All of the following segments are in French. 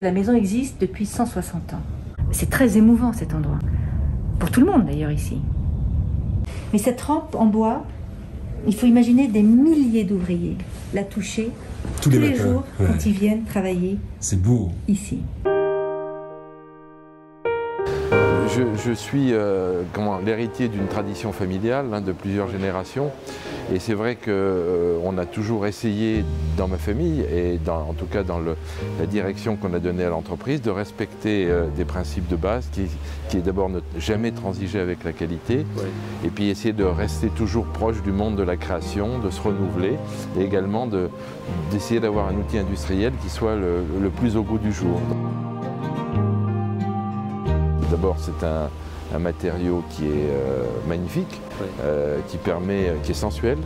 La maison existe depuis 160 ans. C'est très émouvant cet endroit. Pour tout le monde d'ailleurs ici. Mais cette rampe en bois, il faut imaginer des milliers d'ouvriers la toucher tous les jours quand ils viennent travailler. C'est beau. Ici. Je suis l'héritier d'une tradition familiale de plusieurs générations. Et c'est vrai qu'on a toujours essayé dans ma famille, et en tout cas dans la direction qu'on a donnée à l'entreprise, de respecter des principes de base qui est d'abord ne jamais transiger avec la qualité, et puis essayer de rester toujours proche du monde de la création, de se renouveler, et également d'essayer d'avoir un outil industriel qui soit le plus au goût du jour. D'abord, c'est un matériau qui est magnifique, qui est sensuel,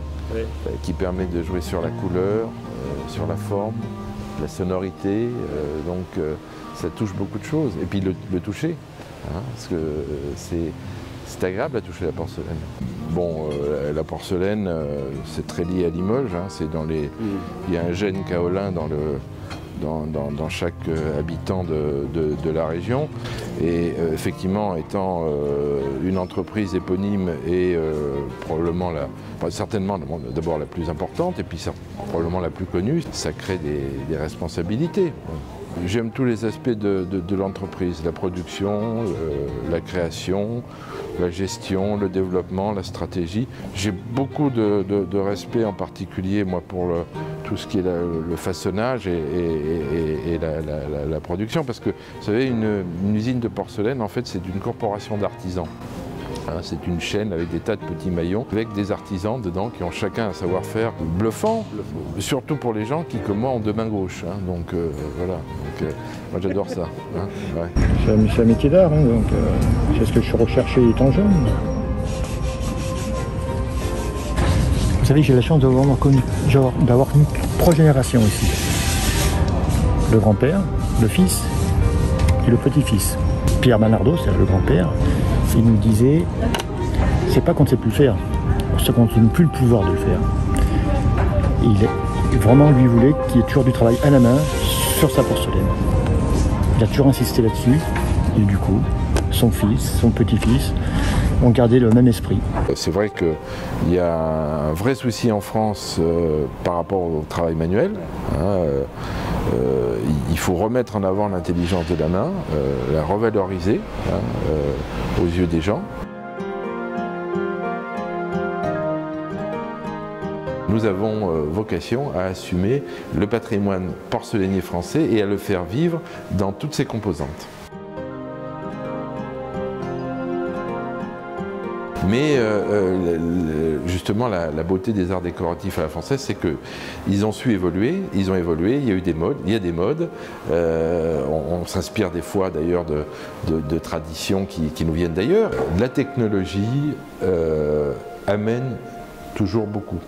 qui permet de jouer sur la couleur, sur la forme, la sonorité, donc ça touche beaucoup de choses. Et puis le toucher, parce que c'est agréable à toucher la porcelaine. Bon, la porcelaine, c'est très lié à Limoges, il y a un gène kaolin dans chaque habitant de la région. Et effectivement, étant une entreprise éponyme et certainement d'abord la plus importante et puis probablement la plus connue, ça crée des responsabilités. J'aime tous les aspects de l'entreprise, la production, la création, la gestion, le développement, la stratégie. J'ai beaucoup de respect en particulier moi pour tout ce qui est le façonnage et la production, parce que vous savez, une usine de porcelaine, en fait, c'est une corporation d'artisans. C'est une chaîne avec des tas de petits maillons, avec des artisans dedans qui ont chacun un savoir-faire bluffant, surtout pour les gens qui, comme moi, ont deux mains gauches. Donc voilà, moi j'adore ça. Ouais. C'est un métier d'art, donc c'est ce que je recherchais étant jeune. Vous savez, j'ai la chance d'avoir une trois générations ici. Le grand-père, le fils et le petit-fils. Pierre Bernardo, c'est le grand-père, il nous disait, c'est pas qu'on ne sait plus le faire, c'est qu'on n'a plus le pouvoir de le faire. Vraiment, lui voulait qu'il y ait toujours du travail à la main sur sa porcelaine. Il a toujours insisté là-dessus, et du coup, son fils, son petit-fils, ont gardé le même esprit. C'est vrai qu'il y a un vrai souci en France par rapport au travail manuel. Il faut remettre en avant l'intelligence de la main, la revaloriser aux yeux des gens. Nous avons vocation à assumer le patrimoine porcelainier français et à le faire vivre dans toutes ses composantes. Mais justement, la beauté des arts décoratifs à la française, c'est qu'ils ont su évoluer, il y a eu des modes, il y a des modes. On s'inspire des fois d'ailleurs de traditions qui nous viennent d'ailleurs. La technologie amène toujours beaucoup.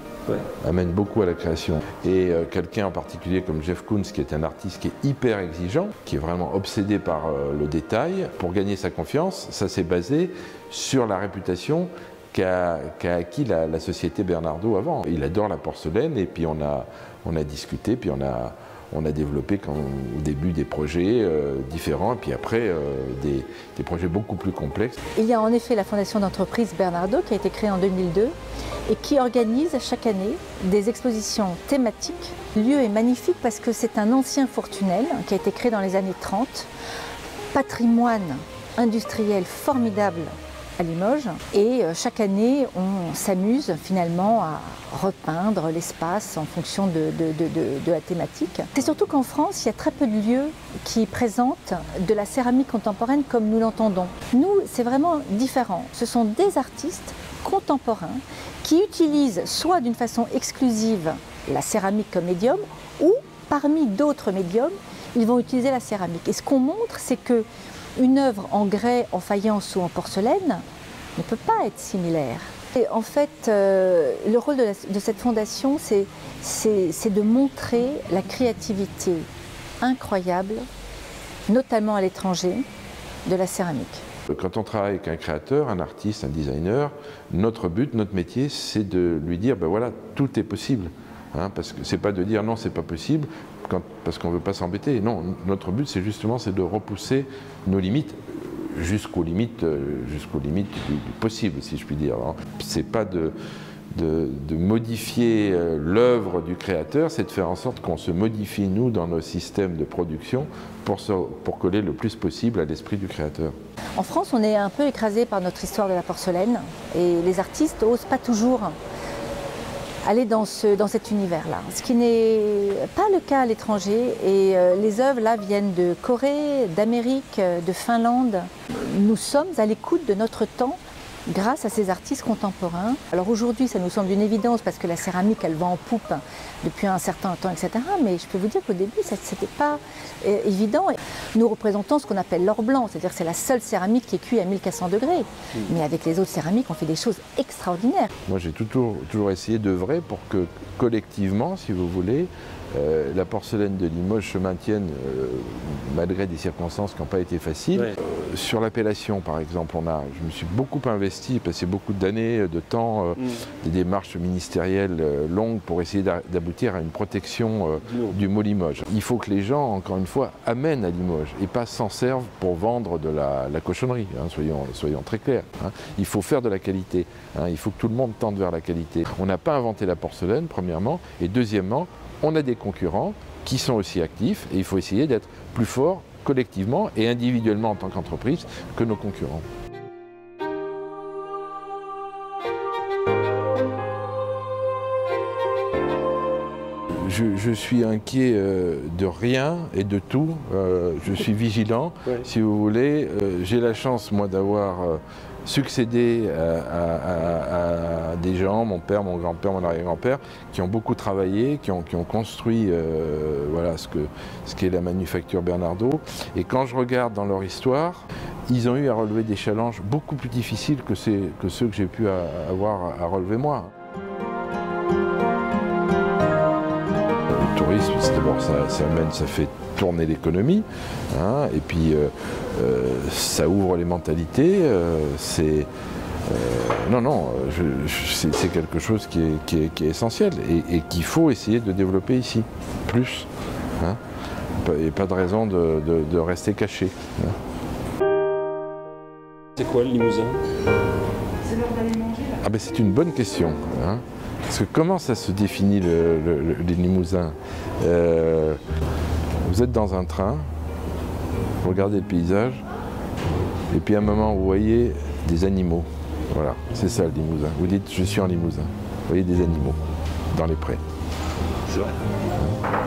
Amène beaucoup à la création. Et quelqu'un en particulier comme Jeff Koons, qui est un artiste qui est hyper exigeant, qui est vraiment obsédé par le détail, pour gagner sa confiance, ça s'est basé sur la réputation qu'a acquis la société Bernardo avant. Il adore la porcelaine et puis on a discuté, puis on a développé au début des projets différents et puis après des projets beaucoup plus complexes. Il y a en effet la fondation d'entreprise Bernardo qui a été créée en 2002 et qui organise chaque année des expositions thématiques. Le lieu est magnifique parce que c'est un ancien fourtunel qui a été créé dans les années 30, patrimoine industriel formidable à Limoges, et chaque année on s'amuse finalement à repeindre l'espace en fonction de la thématique. C'est surtout qu'en France, il y a très peu de lieux qui présentent de la céramique contemporaine comme nous l'entendons. Nous, c'est vraiment différent. Ce sont des artistes contemporains qui utilisent soit d'une façon exclusive la céramique comme médium, ou parmi d'autres médiums, ils vont utiliser la céramique. Et ce qu'on montre, c'est que une œuvre en grès, en faïence ou en porcelaine ne peut pas être similaire. Et en fait, le rôle de cette fondation, c'est de montrer la créativité incroyable, notamment à l'étranger, de la céramique. Quand on travaille avec un créateur, un artiste, un designer, notre but, notre métier, c'est de lui dire, ben voilà, tout est possible. Parce que c'est pas de dire non, c'est pas possible. parce qu'on ne veut pas s'embêter. Non, notre but, c'est justement de repousser nos limites jusqu'aux limites du possible, si je puis dire. Ce n'est pas de modifier l'œuvre du créateur, c'est de faire en sorte qu'on se modifie, nous, dans nos systèmes de production pour coller le plus possible à l'esprit du créateur. En France, on est un peu écrasé par notre histoire de la porcelaine et les artistes n'osent pas toujours aller dans cet univers-là, ce qui n'est pas le cas à l'étranger. Et les œuvres là viennent de Corée, d'Amérique, de Finlande. Nous sommes à l'écoute de notre temps grâce à ces artistes contemporains. Alors aujourd'hui, ça nous semble une évidence parce que la céramique, elle va en poupe depuis un certain temps, etc. Mais je peux vous dire qu'au début, ça n'était pas évident. Nous représentons ce qu'on appelle l'or blanc, c'est-à-dire que c'est la seule céramique qui est cuite à 1400 degrés. Mais avec les autres céramiques, on fait des choses extraordinaires. Moi, j'ai toujours essayé d'œuvrer pour que collectivement, si vous voulez, la porcelaine de Limoges se maintienne malgré des circonstances qui n'ont pas été faciles. Ouais. Sur l'appellation, par exemple, je me suis beaucoup investi, passé beaucoup d'années, de temps, des démarches ministérielles longues pour essayer d'aboutir à une protection du mot Limoges. Il faut que les gens, encore une fois, amènent à Limoges et pas s'en servent pour vendre de la cochonnerie, hein, soyons très clairs. Hein. Il faut faire de la qualité, hein, il faut que tout le monde tende vers la qualité. On n'a pas inventé la porcelaine, premièrement, et deuxièmement, on a des concurrents qui sont aussi actifs et il faut essayer d'être plus fort collectivement et individuellement en tant qu'entreprise que nos concurrents. Je suis inquiet de rien et de tout. Je suis vigilant, si vous voulez. J'ai la chance, moi, d'avoir succédé à des gens, mon père, mon grand-père, mon arrière-grand-père, qui ont beaucoup travaillé, qui ont construit voilà, ce qu'est la manufacture Bernardaud. Et quand je regarde dans leur histoire, ils ont eu à relever des challenges beaucoup plus difficiles que ceux que j'ai pu avoir à relever moi. Le tourisme, d'abord, ça fait tourner l'économie, hein, et puis ça ouvre les mentalités. C'est quelque chose qui est essentiel et qu'il faut essayer de développer ici, plus. Hein, et pas de raison de rester caché. Hein. C'est quoi le Limousin? C'est l'heure d'aller manger là. Ah ben, c'est une bonne question. Hein. Parce que comment ça se définit les Limousins? Vous êtes dans un train, vous regardez le paysage, et puis à un moment vous voyez des animaux. Voilà, c'est ça le Limousin. Vous dites je suis en Limousin. Vous voyez des animaux dans les prés. C'est vrai.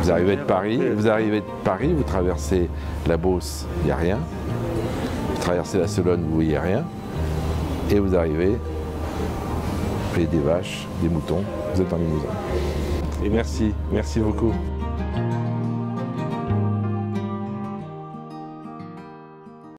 Vous arrivez de Paris, vous traversez la Beauce, il n'y a rien. Vous traversez la Solonne, vous voyez rien. Et vous arrivez, vous voyez des vaches, des moutons, vous êtes en Limousin. Et merci beaucoup.